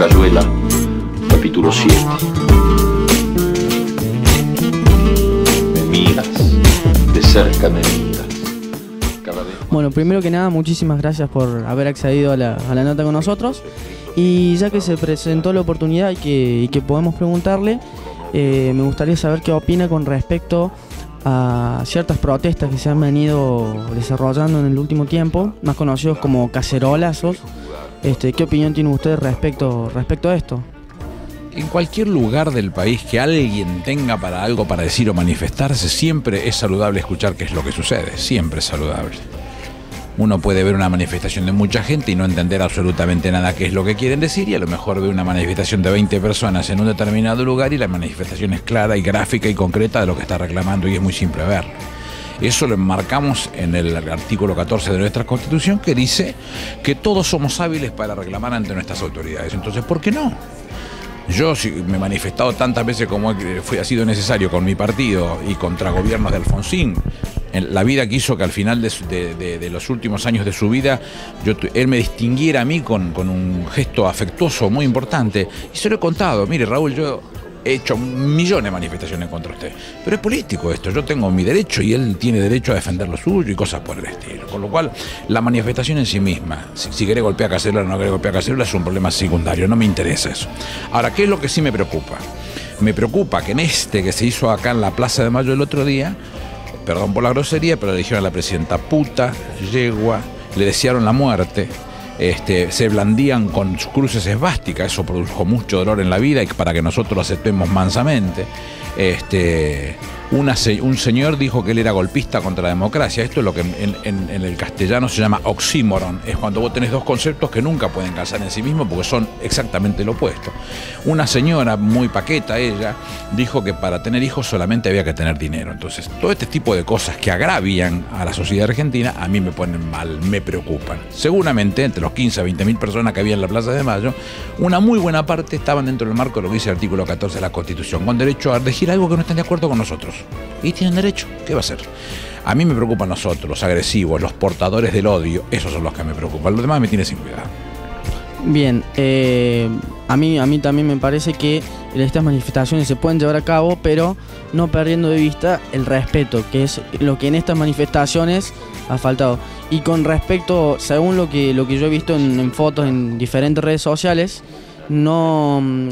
Cayuela, capítulo 7. Me miras, de cerca me miras. Cada vez... Bueno, primero que nada, muchísimas gracias por haber accedido a la nota con nosotros. Y ya que se presentó la oportunidad y que podemos preguntarle, me gustaría saber qué opina con respecto a ciertas protestas que se han venido desarrollando en el último tiempo, más conocidos como cacerolazos. ¿Qué opinión tiene usted respecto a esto? En cualquier lugar del país que alguien tenga algo para decir o manifestarse, siempre es saludable escuchar qué es lo que sucede, siempre es saludable. Uno puede ver una manifestación de mucha gente y no entender absolutamente nada qué es lo que quieren decir, y a lo mejor ve una manifestación de 20 personas en un determinado lugar y la manifestación es clara y gráfica y concreta de lo que está reclamando, y es muy simple verlo. Eso lo enmarcamos en el artículo 14 de nuestra Constitución, que dice que todos somos hábiles para reclamar ante nuestras autoridades. Entonces, ¿por qué no? Yo me he manifestado tantas veces como ha sido necesario con mi partido y contra gobiernos de Alfonsín. La vida quiso que al final de los últimos años de su vida él me distinguiera a mí con un gesto afectuoso muy importante. Y se lo he contado. Mire, Raúl, yo he hecho millones de manifestaciones contra usted, pero es político esto. Yo tengo mi derecho y él tiene derecho a defender lo suyo y cosas por el estilo. Con lo cual, la manifestación en sí misma, si quiere golpear a Cacerola o no quiere golpear a Cacerola, es un problema secundario. No me interesa eso. Ahora, ¿qué es lo que sí me preocupa? Me preocupa que en que se hizo acá en la Plaza de Mayo el otro día, perdón por la grosería, pero le dijeron a la presidenta puta, yegua, le desearon la muerte. Se blandían con sus cruces esvásticas. Eso produjo mucho dolor en la vida, y para que nosotros lo aceptemos mansamente. Un señor dijo que él era golpista contra la democracia. Esto es lo que en el castellano se llama oxímoron. Es cuando vos tenés dos conceptos que nunca pueden calzar en sí mismos porque son exactamente lo opuesto. Una señora muy paqueta, ella, dijo que para tener hijos solamente había que tener dinero. Entonces, todo este tipo de cosas que agravian a la sociedad argentina, a mí me ponen mal, me preocupan. Seguramente, entre los 15 a 20 mil personas que había en la Plaza de Mayo, una muy buena parte estaban dentro del marco de lo que dice el artículo 14 de la Constitución, con derecho a elegir algo que no estén de acuerdo con nosotros. Y tienen derecho, ¿qué va a hacer? A mí me preocupan nosotros, los agresivos, los portadores del odio, esos son los que me preocupan. Los demás me tienen sin cuidado. Bien, a mí también me parece que estas manifestaciones se pueden llevar a cabo, pero no perdiendo de vista el respeto, que es lo que en estas manifestaciones ha faltado. Y con respecto, según lo que yo he visto en fotos en diferentes redes sociales, con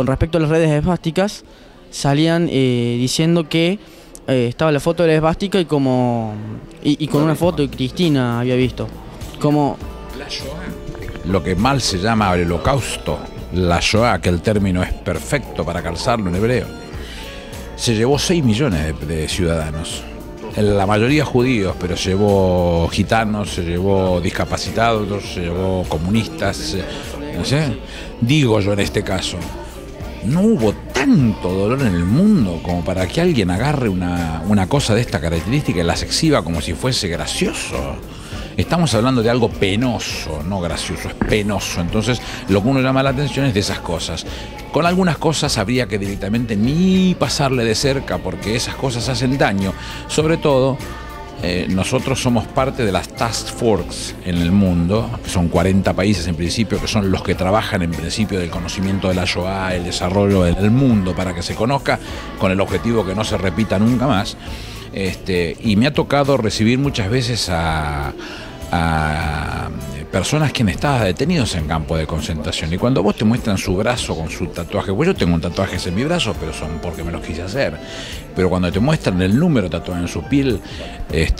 respecto a las redes esvásticas, salían diciendo que estaba la foto de la esvástica y con una foto de Cristina había visto. Como la Shoah, lo que mal se llama el holocausto, la Shoah, que el término es perfecto para calzarlo en hebreo, se llevó 6 millones de ciudadanos. La mayoría judíos, pero se llevó gitanos, se llevó discapacitados, se llevó comunistas, no sé. Digo yo en este caso, no hubo tanto dolor en el mundo como para que alguien agarre una cosa de esta característica y las exhiba como si fuese gracioso. Estamos hablando de algo penoso, no gracioso, es penoso. Entonces, lo que uno llama la atención es de esas cosas. Con algunas cosas habría que directamente ni pasarle de cerca, porque esas cosas hacen daño. Sobre todo, nosotros somos parte de las task force en el mundo, que son 40 países en principio, que son los que trabajan en principio del conocimiento de la Shoah, el desarrollo del mundo para que se conozca, con el objetivo que no se repita nunca más. Y me ha tocado recibir muchas veces a personas que han estado detenidos en campos de concentración, y cuando vos te muestran su brazo con su tatuaje, pues yo tengo un tatuaje en mi brazo, pero son porque me los quise hacer, pero cuando te muestran el número tatuado en su piel,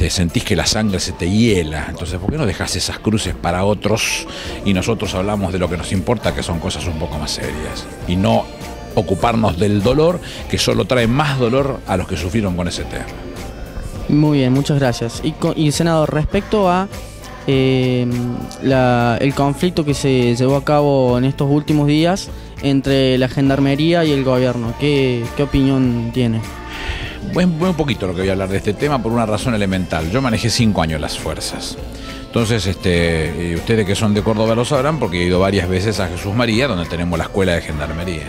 sentís que la sangre se te hiela. Entonces, ¿por qué no dejás esas cruces para otros y nosotros hablamos de lo que nos importa, que son cosas un poco más serias, y no ocuparnos del dolor, que solo trae más dolor a los que sufrieron con ese tema? Muy bien, muchas gracias. Y senador, respecto a el conflicto que se llevó a cabo en estos últimos días entre la Gendarmería y el gobierno, ¿qué opinión tiene? Muy poquito lo que voy a hablar de este tema por una razón elemental. Yo manejé 5 años las fuerzas. Entonces, ustedes que son de Córdoba lo sabrán, porque he ido varias veces a Jesús María, donde tenemos la escuela de Gendarmería.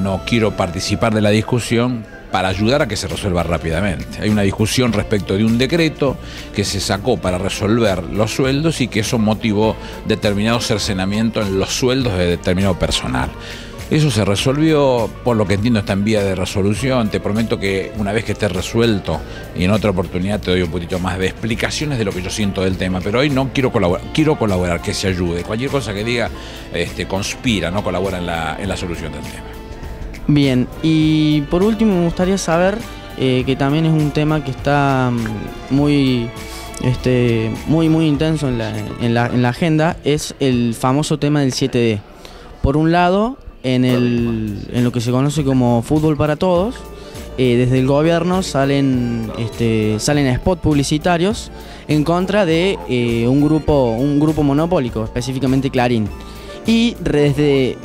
No quiero participar de la discusión para ayudar a que se resuelva rápidamente. Hay una discusión respecto de un decreto que se sacó para resolver los sueldos y que eso motivó determinado cercenamiento en los sueldos de determinado personal. Eso se resolvió, por lo que entiendo está en vía de resolución. Te prometo que una vez que esté resuelto y en otra oportunidad te doy un poquito más de explicaciones de lo que yo siento del tema, pero hoy no quiero colaborar, que se ayude. Cualquier cosa que diga conspira, no colabora en la solución del tema. Bien, y por último me gustaría saber que también es un tema que está muy intenso en la agenda, es el famoso tema del 7D. Por un lado, en lo que se conoce como fútbol para todos, desde el gobierno salen spots publicitarios en contra de un grupo monopólico, específicamente Clarín. Y desde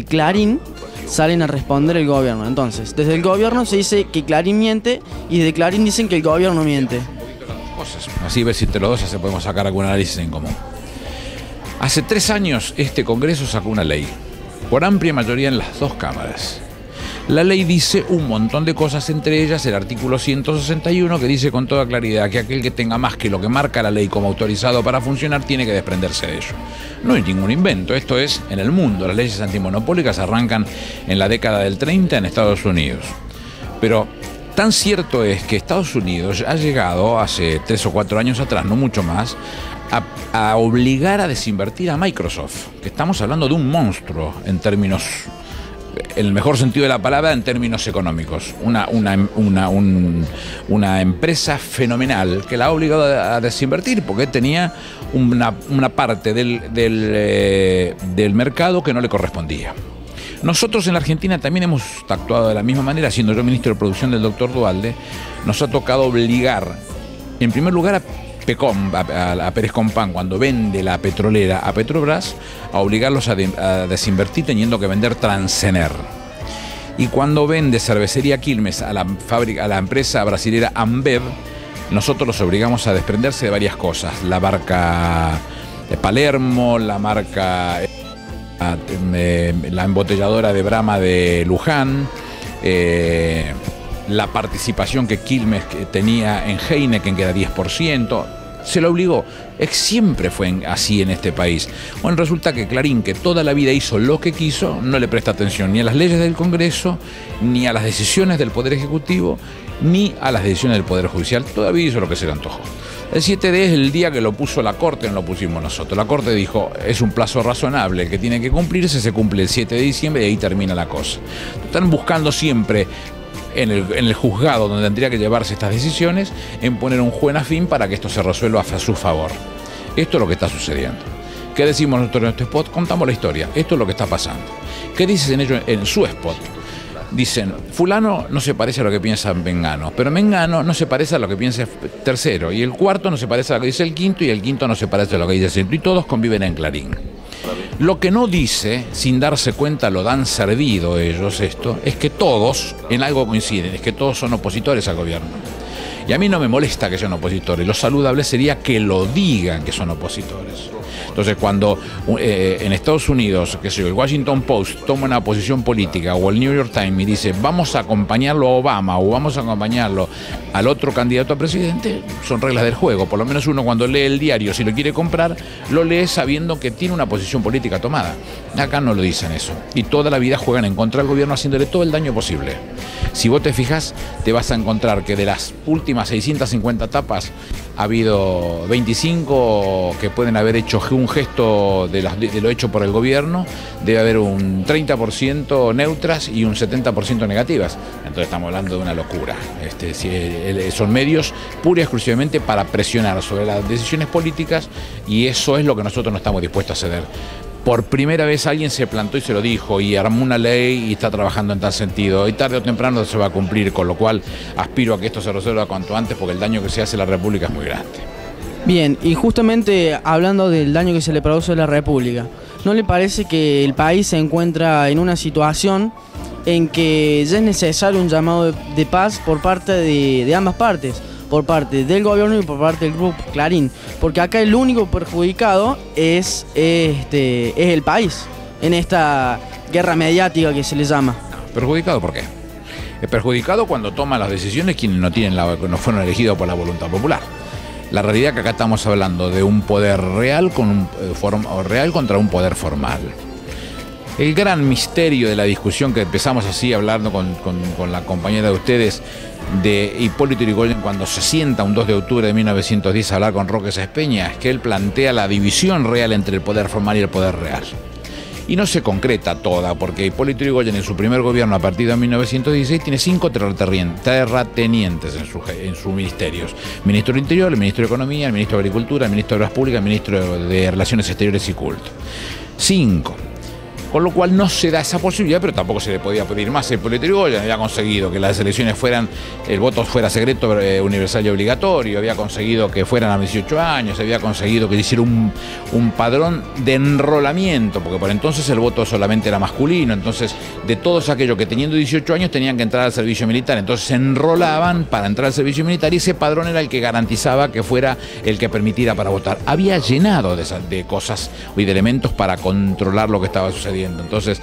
Clarín salen a responder el gobierno. Entonces, desde el gobierno se dice que Clarín miente y desde Clarín dicen que el gobierno miente. Así ver si entre los dos ya se podemos sacar algún análisis en común. Hace 3 años este Congreso sacó una ley, por amplia mayoría en las 2 cámaras. La ley dice un montón de cosas, entre ellas el artículo 161, que dice con toda claridad que aquel que tenga más que lo que marca la ley como autorizado para funcionar tiene que desprenderse de ello. No hay ningún invento, esto es en el mundo. Las leyes antimonopólicas arrancan en la década del 30 en Estados Unidos. Pero tan cierto es que Estados Unidos ha llegado hace 3 o 4 años atrás, no mucho más, a obligar a desinvertir a Microsoft, que estamos hablando de un monstruo en términos, en el mejor sentido de la palabra, en términos económicos. Una empresa fenomenal que la ha obligado a desinvertir porque tenía una parte del mercado que no le correspondía. Nosotros en la Argentina también hemos actuado de la misma manera, siendo yo ministro de Producción del doctor Duhalde. Nos ha tocado obligar, en primer lugar, a Pérez Compán, cuando vende la petrolera a Petrobras, a obligarlos a desinvertir teniendo que vender Transener. Y cuando vende Cervecería Quilmes a la empresa brasilera Ambev, nosotros los obligamos a desprenderse de varias cosas: la marca de Palermo, la marca, la embotelladora de Brahma de Luján, la participación que Quilmes tenía en Heineken, que era 10%, se lo obligó. Siempre fue así en este país. Bueno, resulta que Clarín, que toda la vida hizo lo que quiso, no le presta atención ni a las leyes del Congreso, ni a las decisiones del Poder Ejecutivo, ni a las decisiones del Poder Judicial. Todavía hizo lo que se le antojó. El 7D es el día que lo puso la Corte, no lo pusimos nosotros. La Corte dijo, es un plazo razonable el que tiene que cumplirse, se cumple el 7 de diciembre y ahí termina la cosa. Están buscando siempre en el juzgado donde tendría que llevarse estas decisiones, en poner un juez afín para que esto se resuelva a su favor. Esto es lo que está sucediendo. ¿Qué decimos nosotros en este spot? Contamos la historia. Esto es lo que está pasando. ¿Qué dicen ellos en su spot? Dicen, fulano no se parece a lo que piensa Mengano, pero Mengano no se parece a lo que piensa tercero, y el cuarto no se parece a lo que dice el quinto, y el quinto no se parece a lo que dice el centro, y todos conviven en Clarín. Lo que no dice, sin darse cuenta, lo dan servido ellos esto, es que todos en algo coinciden, es que todos son opositores al gobierno. Y a mí no me molesta que sean opositores, lo saludable sería que lo digan que son opositores. Entonces, cuando en Estados Unidos, qué sé yo, el Washington Post toma una posición política, o el New York Times y dice, vamos a acompañarlo a Obama, o vamos a acompañarlo al otro candidato a presidente, son reglas del juego. Por lo menos uno, cuando lee el diario, si lo quiere comprar, lo lee sabiendo que tiene una posición política tomada. Acá no lo dicen eso. Y toda la vida juegan en contra del gobierno, haciéndole todo el daño posible. Si vos te fijas, te vas a encontrar que de las últimas 650 tapas, ha habido 25 que pueden haber hecho un gesto de lo hecho por el gobierno, debe haber un 30% neutras y un 70% negativas. Entonces estamos hablando de una locura. Son medios pura y exclusivamente para presionar sobre las decisiones políticas, y eso es lo que nosotros no estamos dispuestos a ceder. Por primera vez alguien se plantó y se lo dijo, y armó una ley y está trabajando en tal sentido, y tarde o temprano se va a cumplir, con lo cual aspiro a que esto se resuelva cuanto antes, porque el daño que se hace a la República es muy grande. Bien, y justamente hablando del daño que se le produce a la República, ¿no le parece que el país se encuentra en una situación en que ya es necesario un llamado de paz por parte de ambas partes? Por parte del gobierno y por parte del grupo Clarín, porque acá el único perjudicado es el país en esta guerra mediática que se le llama. ¿Perjudicado por qué? Es perjudicado cuando toma las decisiones quienes no fueron elegidos por la voluntad popular. La realidad es que acá estamos hablando de un poder real real contra un poder formal. El gran misterio de la discusión que empezamos así hablando con la compañera de ustedes de Hipólito Yrigoyen cuando se sienta un 2 de octubre de 1910 a hablar con Roque Sespeña es que él plantea la división real entre el poder formal y el poder real. Y no se concreta toda, porque Hipólito Yrigoyen en su primer gobierno a partir de 1916 tiene 5 terratenientes en sus ministerios. Ministro del Interior, el Ministro de Economía, el Ministro de Agricultura, el Ministro de Obras Públicas, el Ministro de Relaciones Exteriores y Culto. 5. Con lo cual no se da esa posibilidad, pero tampoco se le podía pedir más. Hipólito Yrigoyen había conseguido que las elecciones el voto fuera secreto, universal y obligatorio, había conseguido que fueran a 18 años, había conseguido que hiciera un padrón de enrolamiento, porque por entonces el voto solamente era masculino, entonces de todos aquellos que teniendo 18 años tenían que entrar al servicio militar, entonces se enrolaban para entrar al servicio militar y ese padrón era el que garantizaba que fuera el que permitiera para votar. Había llenado de cosas y de elementos para controlar lo que estaba sucediendo. Entonces,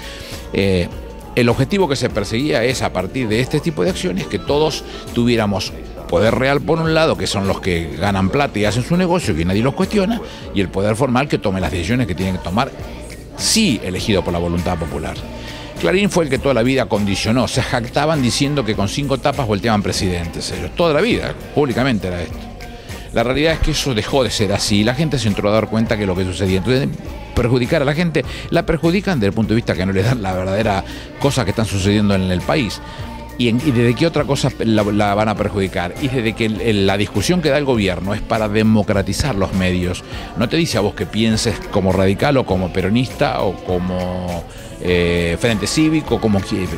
el objetivo que se perseguía es, a partir de este tipo de acciones, que todos tuviéramos poder real por un lado, que son los que ganan plata y hacen su negocio y que nadie los cuestiona, y el poder formal que tome las decisiones que tienen que tomar, sí elegido por la voluntad popular. Clarín fue el que toda la vida condicionó, se jactaban diciendo que con 5 tapas volteaban presidentes ellos, toda la vida, públicamente era esto. La realidad es que eso dejó de ser así, la gente se entró a dar cuenta que lo que sucedía. Entonces, perjudicar a la gente, la perjudican desde el punto de vista que no le dan la verdadera cosa que están sucediendo en el país. ¿Y desde qué otra cosa la van a perjudicar? Y desde que la discusión que da el gobierno es para democratizar los medios. No te dice a vos que pienses como radical o como peronista o como Frente Cívico,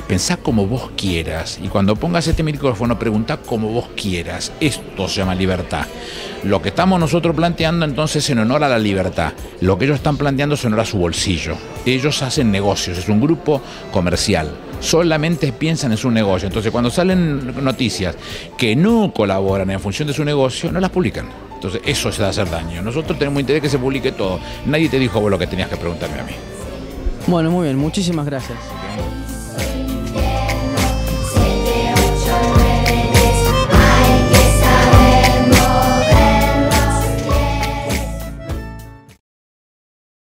pensá como vos quieras. Y cuando pongas este micrófono, preguntá como vos quieras. Esto se llama libertad. Lo que estamos nosotros planteando entonces es en honor a la libertad. Lo que ellos están planteando es en honor a su bolsillo. Ellos hacen negocios, es un grupo comercial. Solamente piensan en su negocio. Entonces, cuando salen noticias que no colaboran en función de su negocio, no las publican. Entonces, eso se da a hacer daño. Nosotros tenemos interés que se publique todo. Nadie te dijo vos lo que tenías que preguntarme a mí. Bueno, muy bien, muchísimas gracias.